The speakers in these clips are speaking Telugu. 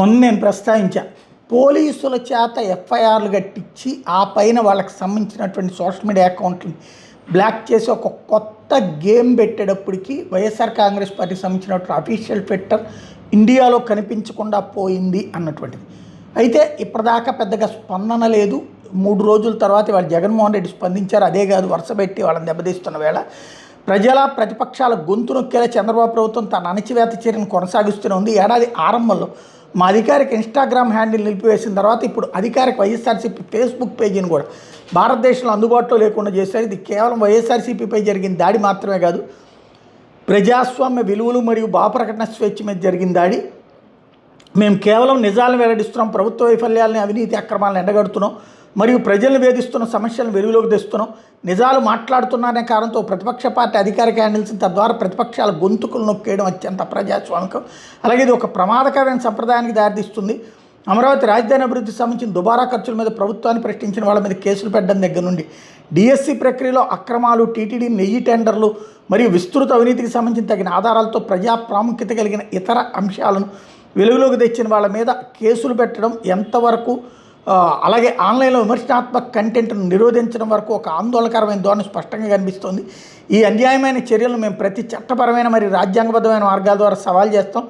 మొన్న నేను ప్రస్తావించా, పోలీసుల చేత ఎఫ్ఐఆర్లు కట్టించి ఆ పైన వాళ్ళకి సంబంధించినటువంటి సోషల్ మీడియా అకౌంట్ని బ్లాక్ చేసి ఒక కొత్త గేమ్ పెట్టేటప్పటికి వైఎస్ఆర్ కాంగ్రెస్ పార్టీకి సంబంధించినటువంటి అఫీషియల్ ట్విట్టర్ ఇండియాలో కనిపించకుండా పోయింది అన్నటువంటిది. అయితే ఇప్పటిదాకా పెద్దగా స్పందన లేదు. 3 రోజుల తర్వాత వాళ్ళు జగన్మోహన్ రెడ్డి స్పందించారు. అదే కాదు, వరుస పెట్టి వాళ్ళని దెబ్బతీస్తున్న వేళ ప్రజల ప్రతిపక్షాల గొంతు నొక్కేలా చంద్రబాబు ప్రభుత్వం తన అణచివేత చర్యను కొనసాగిస్తూనే ఉంది. ఏడాది ఆరంభంలో మా అధికారిక ఇన్స్టాగ్రామ్ హ్యాండిల్ నిలిపివేసిన తర్వాత ఇప్పుడు అధికారిక వైఎస్ఆర్సీపీ ఫేస్బుక్ పేజీని కూడా భారతదేశంలో అందుబాటులో లేకుండా చేశారు. ఇది కేవలం వైఎస్ఆర్సీపీపై జరిగిన దాడి మాత్రమే కాదు, ప్రజాస్వామ్య విలువలు మరియు భావప్రకటన స్వేచ్ఛ మీద జరిగిన దాడి. మేము కేవలం నిజాలను వెల్లడిస్తున్నాం, ప్రభుత్వ వైఫల్యాలని, అవినీతి అక్రమాలను ఎండగడుతున్నాం మరియు ప్రజలను వేధిస్తున్న సమస్యలను వెలుగులోకి తెస్తున్నాం. నిజాలు మాట్లాడుతున్నారనే కారణంతో ప్రతిపక్ష పార్టీ అధికారిక హ్యాండిల్స్ తద్వారా ప్రతిపక్షాల గొంతుకులు నొక్కేయడం అత్యంత ప్రజాస్వామికం. అలాగే ఇది ఒక ప్రమాదకరమైన సంప్రదాయానికి దారితీస్తుంది. అమరావతి రాజధాని అభివృద్ధికి సంబంధించిన దుబారా ఖర్చుల మీద ప్రభుత్వాన్ని ప్రశ్నించిన వాళ్ళ మీద కేసులు పెట్టడం దగ్గర నుండి డిఎస్సి ప్రక్రియలో అక్రమాలు, టీటీడీ నెయ్యి టెండర్లు మరియు విస్తృత అవినీతికి సంబంధించిన తగిన ఆధారాలతో ప్రజా ప్రాముఖ్యత కలిగిన ఇతర అంశాలను వెలుగులోకి తెచ్చిన వాళ్ళ మీద కేసులు పెట్టడం ఎంతవరకు, అలాగే ఆన్లైన్లో విమర్శనాత్మక కంటెంట్ను నిరోధించడం వరకు ఒక ఆందోళనకరమైన ధోరణి స్పష్టంగా కనిపిస్తోంది. ఈ అన్యాయమైన చర్యలను మేము ప్రతి చట్టపరమైన మరియు రాజ్యాంగబద్ధమైన మార్గాల ద్వారా సవాల్ చేస్తాం.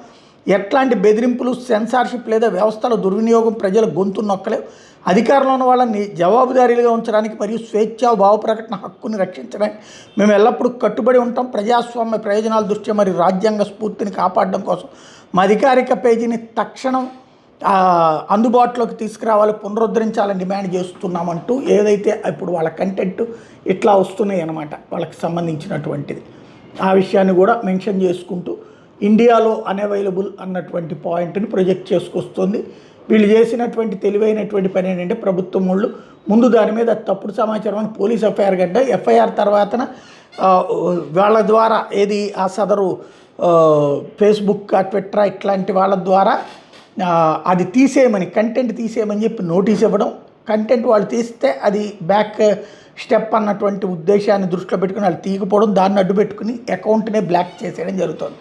ఎట్లాంటి బెదిరింపులు, సెన్సార్షిప్ లేదా వ్యవస్థల దుర్వినియోగం ప్రజల గొంతు నొక్కలేవు. అధికారంలో ఉన్న వాళ్ళని జవాబుదారీలుగా ఉంచడానికి మరియు స్వేచ్ఛ భావ ప్రకటన హక్కుని రక్షించడానికి మేము ఎల్లప్పుడూ కట్టుబడి ఉంటాం. ప్రజాస్వామ్య ప్రయోజనాల దృష్ట్యా మరియు రాజ్యాంగ స్ఫూర్తిని కాపాడడం కోసం మా అధికారిక పేజీని తక్షణం అందుబాటులోకి తీసుకురావాలి, పునరుద్ధరించాలని డిమాండ్ చేస్తున్నామంటూ ఏదైతే ఇప్పుడు వాళ్ళ కంటెంట్ ఇట్లా వస్తున్నాయి అన్నమాట వాళ్ళకి సంబంధించినటువంటిది. ఆ విషయాన్ని కూడా మెన్షన్ చేసుకుంటూ ఇండియాలో అన్అవైలబుల్ అన్నటువంటి పాయింట్ని ప్రొజెక్ట్ చేసుకొస్తుంది. వీళ్ళు చేసినటువంటి తెలివైనటువంటి పని ఏంటంటే ప్రభుత్వం వాళ్ళు ముందు దాని మీద తప్పుడు సమాచారం అని పోలీస్ ఎఫ్ఐఆర్ గడ్డ, ఎఫ్ఐఆర్ తర్వాతన వాళ్ళ ద్వారా ఏది ఆ సదరు ఫేస్బుక్, ట్విట్టర్ ఇట్లాంటి వాళ్ళ ద్వారా అది తీసేయమని, కంటెంట్ తీసేయమని చెప్పి నోటీస్ ఇవ్వడం. కంటెంట్ వాళ్ళు తీస్తే అది బ్యాక్ స్టెప్ అన్నటువంటి ఉద్దేశాన్ని దృష్టిలో పెట్టుకుని వాళ్ళు తీయకపోవడం, దాన్ని అడ్డు పెట్టుకుని అకౌంట్నే బ్లాక్ చేసేయడం జరుగుతుంది.